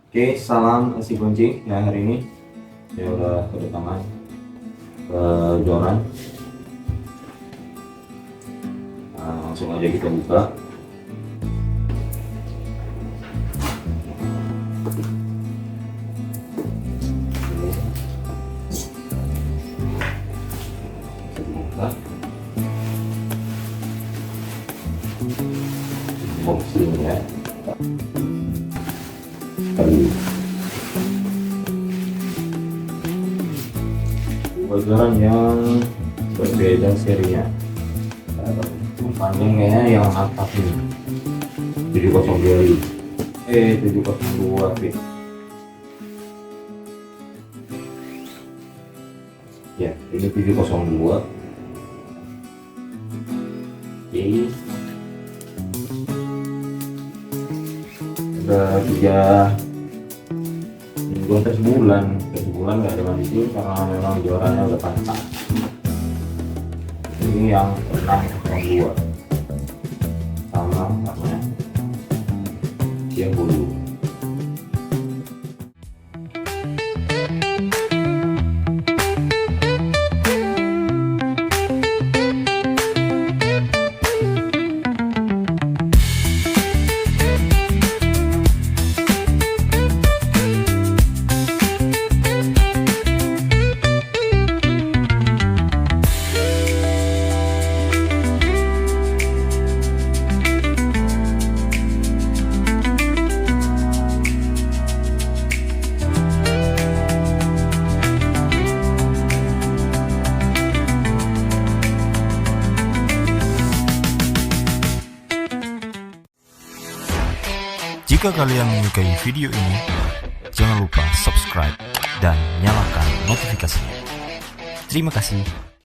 Oke, salam si kunci. Ya, hari ini saya udah kedatangan ke Joran. Nah, langsung aja kita buka. Buka. Box ini ya. Joran yang berbeda serinya. Panjang kayaknya yang atas ini 702 702 fit. Ya, ini 702. Oke. Udah 3 mingguan sebulan nggak ada mandi karena memang juaranya udah pantas. Ini yang 602 sama warnanya yang bulu. Jika kalian menyukai video ini, jangan lupa subscribe dan nyalakan notifikasinya. Terima kasih.